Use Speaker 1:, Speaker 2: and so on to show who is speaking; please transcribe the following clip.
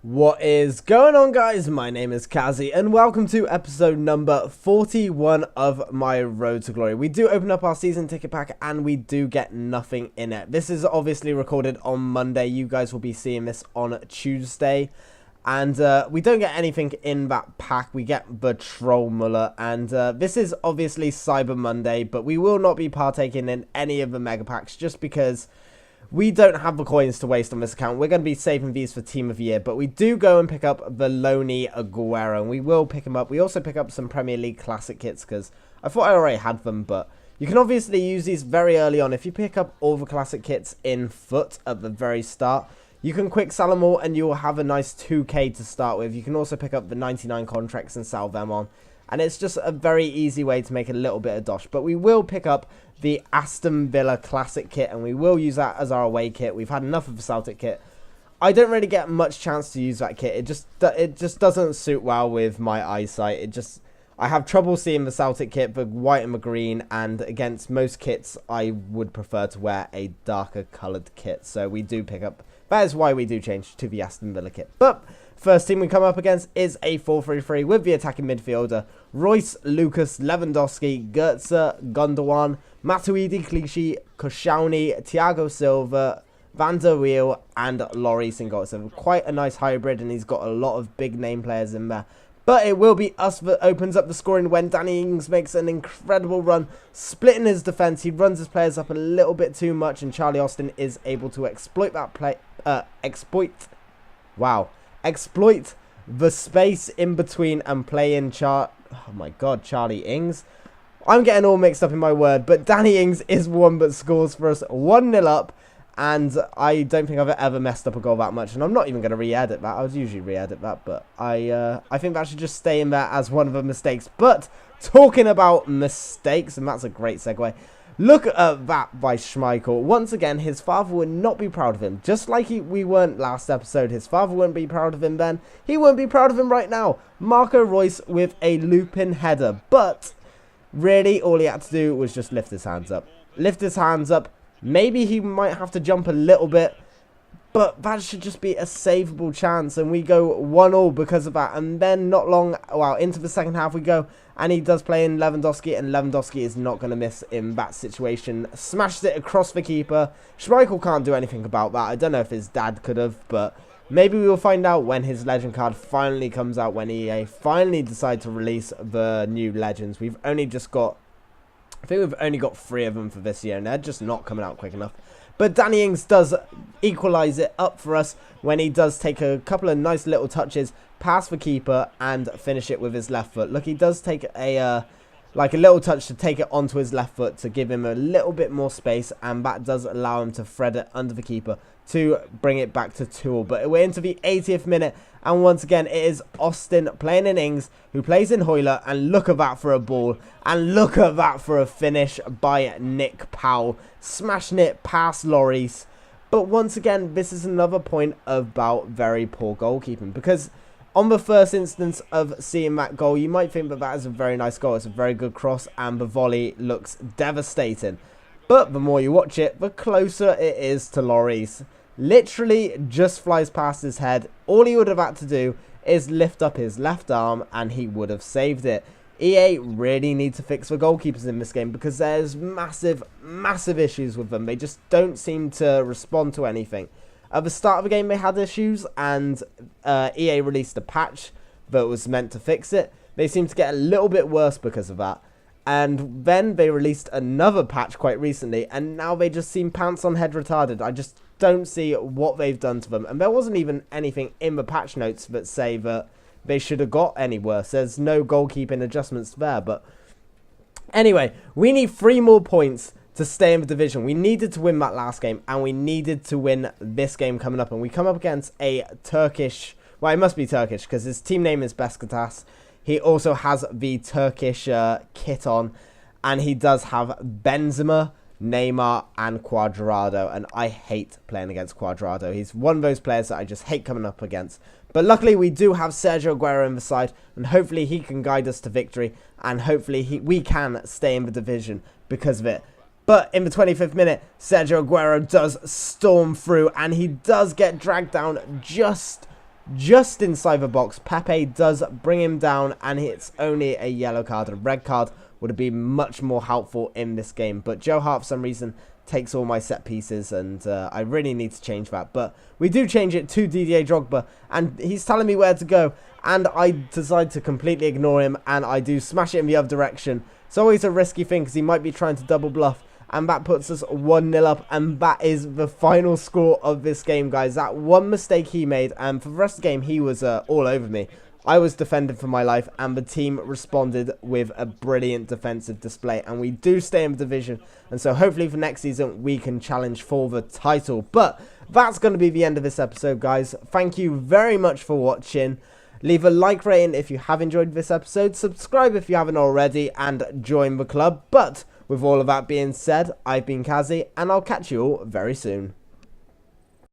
Speaker 1: What is going on, guys? My name is Kazzy and welcome to episode number 41 of my Road to Glory. We do open up our season ticket pack and we do get nothing in it. This is obviously recorded on Monday. You guys will be seeing this on Tuesday. And we don't get anything in that pack. We get the Troll Muller. And this is obviously Cyber Monday, but we will not be partaking in any of the mega packs just because we don't have the coins to waste on this account. We're going to be saving these for Team of the Year. But we do go and pick up the Loney Aguero. And we will pick him up. We also pick up some Premier League Classic kits because I thought I already had them. But you can obviously use these very early on. If you pick up all the Classic kits in foot at the very start, you can quick sell them all and you will have a nice 2k to start with. You can also pick up the 99 contracts and sell them on. And it's just a very easy way to make a little bit of dosh. But we will pick up the Aston Villa Classic kit. And we will use that as our away kit. We've had enough of the Celtic kit. I don't really get much chance to use that kit. It just doesn't suit well with my eyesight. I have trouble seeing the Celtic kit, the white and the green. And against most kits, I would prefer to wear a darker coloured kit. So we do pick up. That is why we do change to the Aston Villa kit. But first team we come up against is a 4-3-3 with the attacking midfielder Royce, Lucas, Lewandowski, Goetze, Gondwan, Matuidi, Clichy, Koscielny, Thiago Silva, Van der Wiel, and Lloris in goal. So quite a nice hybrid, and he's got a lot of big name players in there. But it will be us that opens up the scoring when Danny Ings makes an incredible run, splitting his defence. He runs his players up a little bit too much, and Charlie Austin is able to exploit that play. Exploit the space in between and play in oh my god, Charlie Ings. I'm getting all mixed up in my word, but Danny Ings is one that scores for us 1-0 up. And I don't think I've ever messed up a goal that much. And I'm not even going to re-edit that. I would usually re-edit that. But I think that should just stay in there as one of the mistakes. But talking about mistakes, and that's a great segue. Look at that by Schmeichel. Once again, his father would not be proud of him. Just like we weren't last episode. His father wouldn't be proud of him then. He wouldn't be proud of him right now. Marco Reus with a loop-in header. But really, all he had to do was just lift his hands up. Lift his hands up. Maybe he might have to jump a little bit, but that should just be a savable chance, and we go 1-1 because of that. And then not long, well, into the second half we go, and he does play in Lewandowski, and Lewandowski is not going to miss in that situation. Smashed it across the keeper. Schmeichel can't do anything about that. I don't know if his dad could have, but maybe we will find out when his legend card finally comes out, when EA finally decide to release the new legends. We've only just got, I think we've only got 3 of them for this year, and they're just not coming out quick enough. But Danny Ings does equalise it up for us when he does take a couple of nice little touches, pass the keeper, and finish it with his left foot. Look, he does take a little touch to take it onto his left foot to give him a little bit more space, and that does allow him to thread it under the keeper to bring it back to 2-2. But we're into the 80th minute, and once again it is Austin playing in Ings, who plays in Hoyler, and look at that for a ball, and look at that for a finish by Nick Powell, smashing it past Lloris. But once again, this is another point about very poor goalkeeping, because on the first instance of seeing that goal, you might think that that is a very nice goal. It's a very good cross, and the volley looks devastating. But the more you watch it, the closer it is to Lloris. Literally just flies past his head. All he would have had to do is lift up his left arm and he would have saved it. EA really need to fix the goalkeepers in this game, because there's massive issues with them. They just don't seem to respond to anything. At the start of the game they had issues, and EA released a patch that was meant to fix it. They seem to get a little bit worse because of that. And then they released another patch quite recently, and now they just seem pants on head retarded. I just don't see what they've done to them. And there wasn't even anything in the patch notes that say that they should have got any worse. There's no goalkeeping adjustments there. But anyway, we need 3 more points to stay in the division. We needed to win that last game, and we needed to win this game coming up. And we come up against a Turkish, well, it must be Turkish because his team name is Besiktas. He also has the Turkish kit on, and he does have Benzema, Neymar, and Cuadrado, and I hate playing against Cuadrado. He's one of those players that I just hate coming up against. But luckily we do have Sergio Aguero in the side, and hopefully he can guide us to victory, and hopefully we can stay in the division because of it. But in the 25th minute, Sergio Aguero does storm through, and he does get dragged down just just inside the box. Pepe does bring him down, and it's only a yellow card. A red card would have been much more helpful in this game, but Joe Hart for some reason takes all my set pieces, and I really need to change that. But we do change it to Didier Drogba, and he's telling me where to go, and I decide to completely ignore him, and I do smash it in the other direction. It's always a risky thing because he might be trying to double bluff, and that puts us 1-0 up, and that is the final score of this game, guys. That one mistake he made, and for the rest of the game he was all over me. I was defending for my life, and the team responded with a brilliant defensive display, and we do stay in the division, and so hopefully for next season we can challenge for the title. But that's going to be the end of this episode, guys. Thank you very much for watching. Leave a like rating if you have enjoyed this episode, subscribe if you haven't already, and join the club. But with all of that being said, I've been Kazzy, and I'll catch you all very soon.